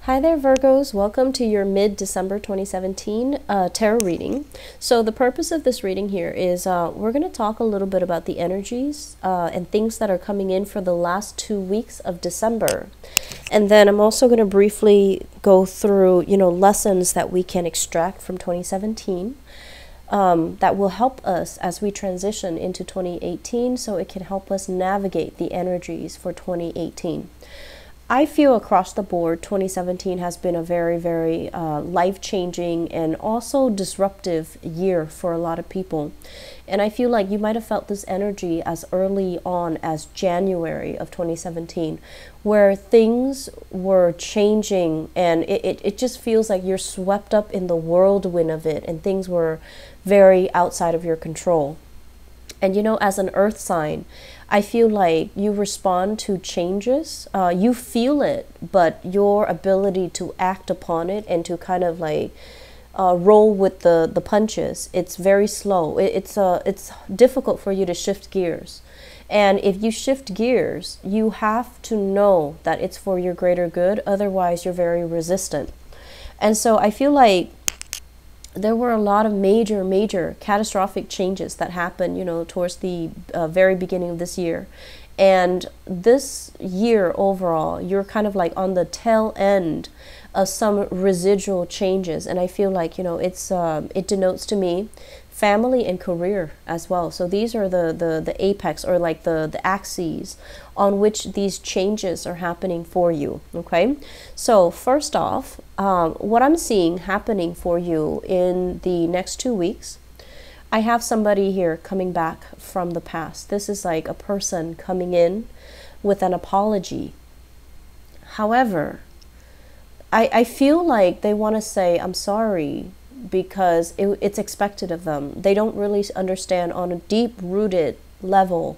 Hi there, Virgos. Welcome to your mid-December 2017 tarot reading. So the purpose of this reading here is we're going to talk a little bit about the energies and things that are coming in for the last 2 weeks of December. And then I'm also going to briefly go through, lessons that we can extract from 2017 that will help us as we transition into 2018, so it can help us navigate the energies for 2018. I feel across the board, 2017 has been a very, very life-changing and also disruptive year for a lot of people. And I feel like you might have felt this energy as early on as January of 2017, where things were changing and it just feels like you're swept up in the whirlwind of it and things were very outside of your control. And as an earth sign, I feel like you respond to changes, you feel it, but your ability to act upon it and to kind of like roll with the punches, it's very slow. It's difficult for you to shift gears. And if you shift gears, you have to know that it's for your greater good, otherwise you're very resistant. And so I feel like there were a lot of major catastrophic changes that happened, towards the very beginning of this year. And this year overall, you're kind of like on the tail end of some residual changes. And I feel like, it denotes to me family and career as well. So these are the apex, or like the axes on which these changes are happening for you. Okay, so first off, what I'm seeing happening for you in the next 2 weeks, I have somebody here coming back from the past. This is like a person coming in with an apology. However, I feel like they want to say, I'm sorry, because it's expected of them. They don't really understand on a deep-rooted level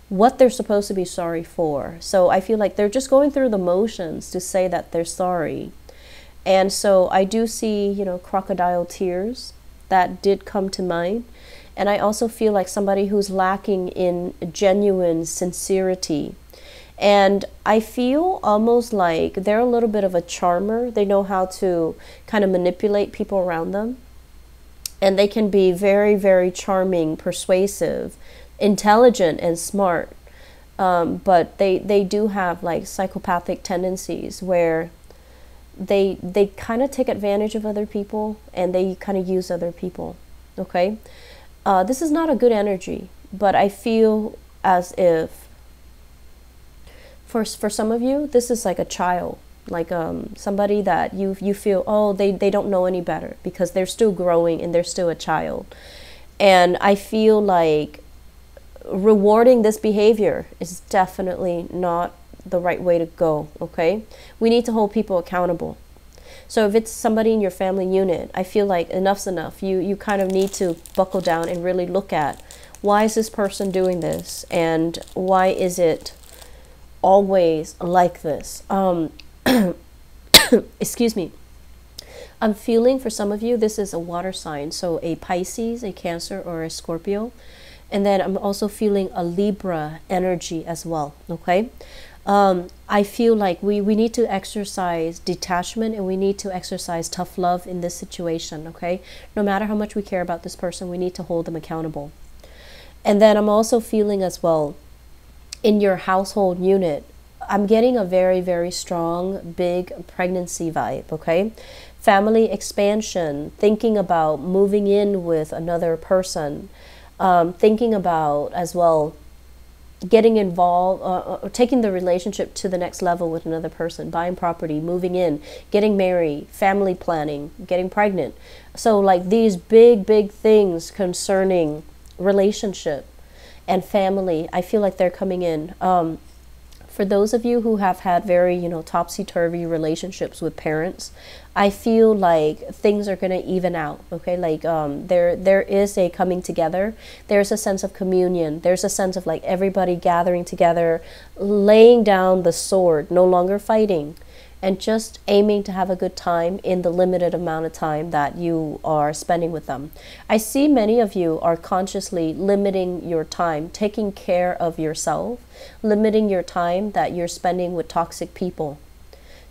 what they're supposed to be sorry for. So I feel like they're just going through the motions to say that they're sorry. And so I do see, crocodile tears that did come to mind. And I also feel like somebody who's lacking in genuine sincerity. And I feel almost like they're a little bit of a charmer. They know how to kind of manipulate people around them. And they can be very, very charming, persuasive, intelligent, and smart. But they do have like psychopathic tendencies where they kind of take advantage of other people and they kind of use other people. Okay? This is not a good energy, but I feel as if for some of you, this is like a child, like somebody that you feel, oh, they don't know any better because they're still growing and they're still a child. And I feel like rewarding this behavior is definitely not the right way to go, okay? We need to hold people accountable. So if it's somebody in your family unit, I feel like enough's enough. You kind of need to buckle down and really look at, why is this person doing this? And why is it always like this? Excuse me. I'm feeling for some of you, this is a water sign. So a Pisces, a Cancer, or a Scorpio. And then I'm also feeling a Libra energy as well. Okay. I feel like we need to exercise detachment and we need to exercise tough love in this situation. Okay. No matter how much we care about this person, we need to hold them accountable. And then I'm also feeling as well, in your household unit, I'm getting a very, very strong, big pregnancy vibe, okay? Family expansion, thinking about moving in with another person, thinking about as well getting involved, or taking the relationship to the next level with another person, buying property, moving in, getting married, family planning, getting pregnant. So like these big things concerning relationship and family, I feel like they're coming in. For those of you who have had very, topsy-turvy relationships with parents, I feel like things are going to even out, okay? Like there is a coming together. There's a sense of communion. There's a sense of like everybody gathering together, laying down the sword, no longer fighting, and just aiming to have a good time in the limited amount of time that you are spending with them. I see many of you are consciously limiting your time, taking care of yourself, limiting your time that you're spending with toxic people.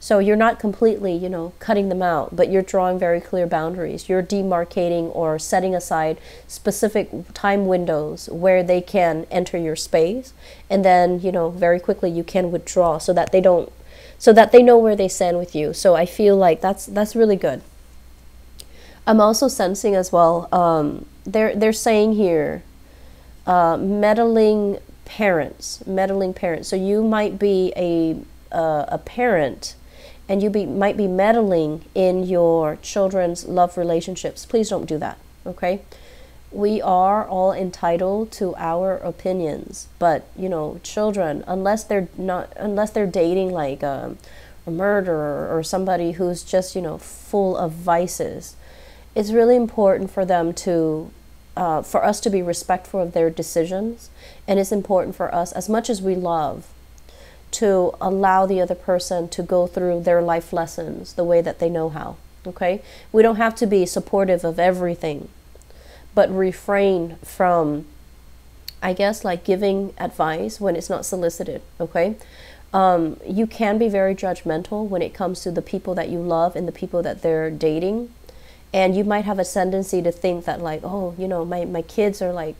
So you're not completely, cutting them out, but you're drawing very clear boundaries. You're demarcating or setting aside specific time windows where they can enter your space, and then, very quickly you can withdraw so that they know where they stand with you. So I feel like that's really good. I'm also sensing as well, they're saying here, meddling parents. So you might be a parent, and might be meddling in your children's love relationships. Please don't do that, okay? We are all entitled to our opinions, but children, unless they're dating like a murderer or somebody who's just full of vices, it's really important for them to for us to be respectful of their decisions, and it's important for us, as much as we love, to allow the other person to go through their life lessons the way that they know how, okay? We don't have to be supportive of everything, but refrain from, I guess, like giving advice when it's not solicited, okay? You can be very judgmental when it comes to the people that you love and the people that they're dating. And you might have a tendency to think that like, oh, my kids are like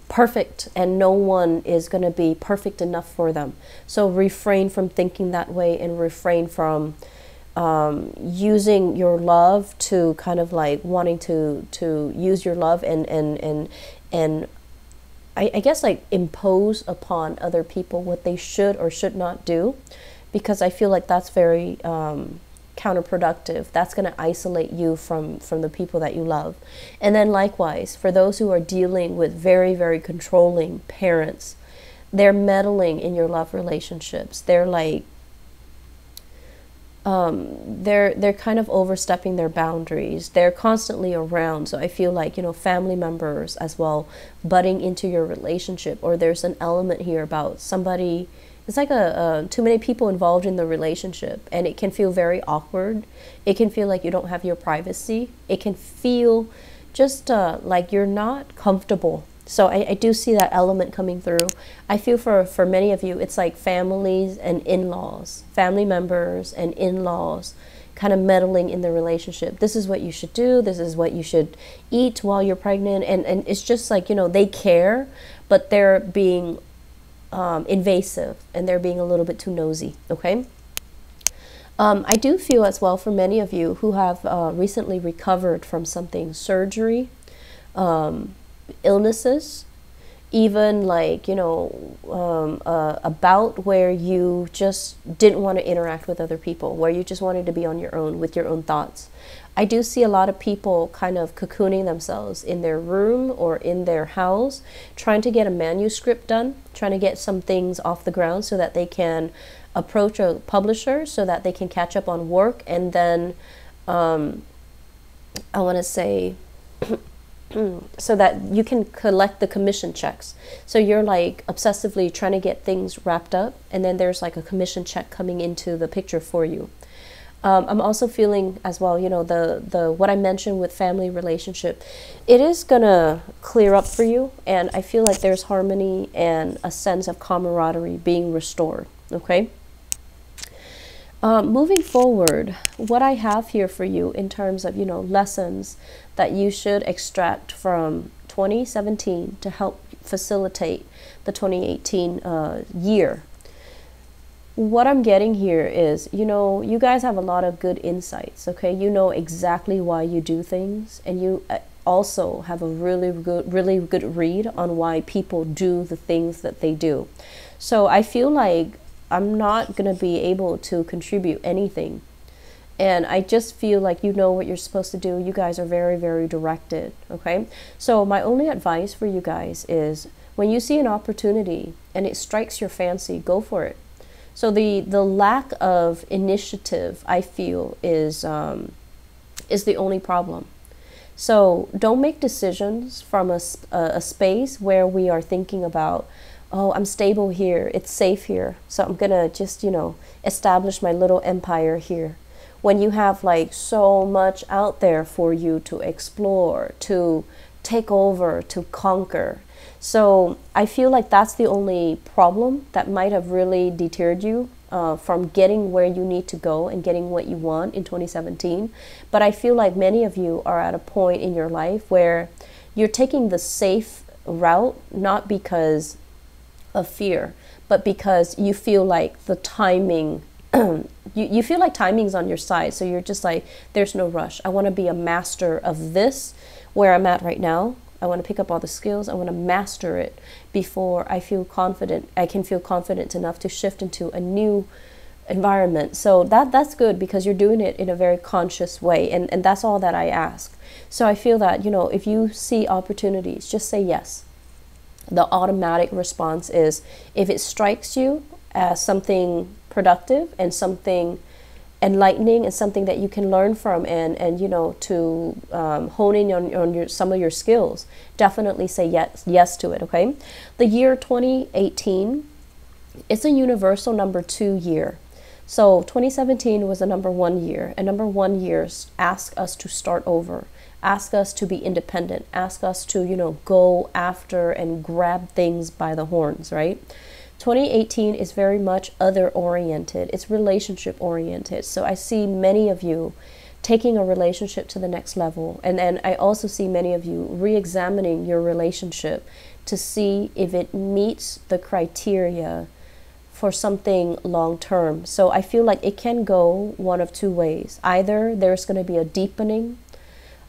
perfect, and no one is going to be perfect enough for them. So refrain from thinking that way, and refrain from using your love to kind of like wanting to use your love and I guess like impose upon other people what they should or should not do, because I feel like that's very counterproductive. That's going to isolate you from the people that you love. And then likewise, for those who are dealing with very, very controlling parents, they're meddling in your love relationships. They're like, they're kind of overstepping their boundaries. They're constantly around. So I feel like, family members as well butting into your relationship, or there's an element here about somebody. It's like too many people involved in the relationship, and it can feel very awkward. It can feel like you don't have your privacy. It can feel just like you're not comfortable. So I do see that element coming through. I feel for many of you, it's like families and in-laws, family members and in-laws kind of meddling in the relationship. This is what you should do. This is what you should eat while you're pregnant. And it's just like, they care, but they're being invasive, and they're being a little bit too nosy, okay? I do feel as well for many of you who have recently recovered from something, surgery, illnesses, even like, a bout where you just didn't want to interact with other people, where you just wanted to be on your own with your own thoughts. I do see a lot of people kind of cocooning themselves in their room or in their house, trying to get a manuscript done, trying to get some things off the ground so that they can approach a publisher, so that they can catch up on work, and then I want to say so that you can collect the commission checks. So you're like obsessively trying to get things wrapped up, and then there's like a commission check coming into the picture for you. I'm also feeling as well, the what I mentioned with family relationship, it is gonna clear up for you, and I feel like there's harmony and a sense of camaraderie being restored, okay? Moving forward, what I have here for you in terms of, lessons that you should extract from 2017 to help facilitate the 2018 year. What I'm getting here is, you guys have a lot of good insights, okay? You know exactly why you do things, and you also have a really good read on why people do the things that they do. So I feel like I'm not going to be able to contribute anything. And I just feel like you know what you're supposed to do. You guys are very, very directed, okay? So my only advice for you guys is, when you see an opportunity and it strikes your fancy, go for it. So the lack of initiative, I feel, is the only problem. So don't make decisions from a space where we are thinking about, oh, I'm stable here, it's safe here, so I'm gonna just, establish my little empire here. When you have like so much out there for you to explore, to take over, to conquer. So I feel like that's the only problem that might have really deterred you from getting where you need to go and getting what you want in 2017. But I feel like many of you are at a point in your life where you're taking the safe route, not because of fear, but because you feel like the timing, you feel like timing's on your side. So you're just like, there's no rush. I want to be a master of this where I'm at right now. I want to pick up all the skills. I want to master it before I feel confident. I can feel confident enough to shift into a new environment. So that's good, because you're doing it in a very conscious way. And that's all that I ask. So I feel that, you know, if you see opportunities, just say yes. The automatic response is, if it strikes you as something productive and something enlightening and something that you can learn from, and you know, to hone in on some of your skills, definitely say yes to it. Okay, the year 2018, it's a universal number 2 year. So 2017 was a number 1 year, and number 1 years ask us to start over, ask us to be independent, ask us to, you know, go after and grab things by the horns, right? 2018 is very much other oriented. It's relationship oriented. So I see many of you taking a relationship to the next level. And then I also see many of you re-examining your relationship to see if it meets the criteria for something long term. So I feel like it can go one of two ways. Either there's going to be a deepening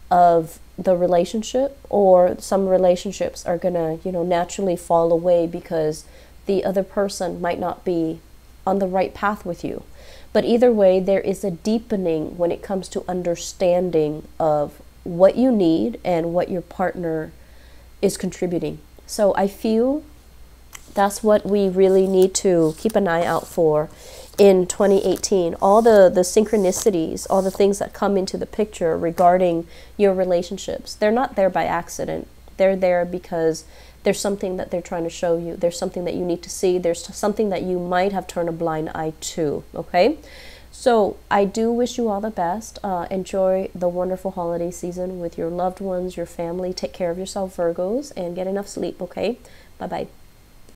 of the relationship, or some relationships are going to, you know, naturally fall away because the other person might not be on the right path with you. But either way, there is a deepening when it comes to understanding of what you need and what your partner is contributing. So I feel that's what we really need to keep an eye out for in 2018. All the synchronicities, all the things that come into the picture regarding your relationships, they're not there by accident. They're there because there's something that they're trying to show you. There's something that you need to see. There's something that you might have turned a blind eye to, okay? So I do wish you all the best. Enjoy the wonderful holiday season with your loved ones, your family. Take care of yourself, Virgos, and get enough sleep, okay? Bye-bye.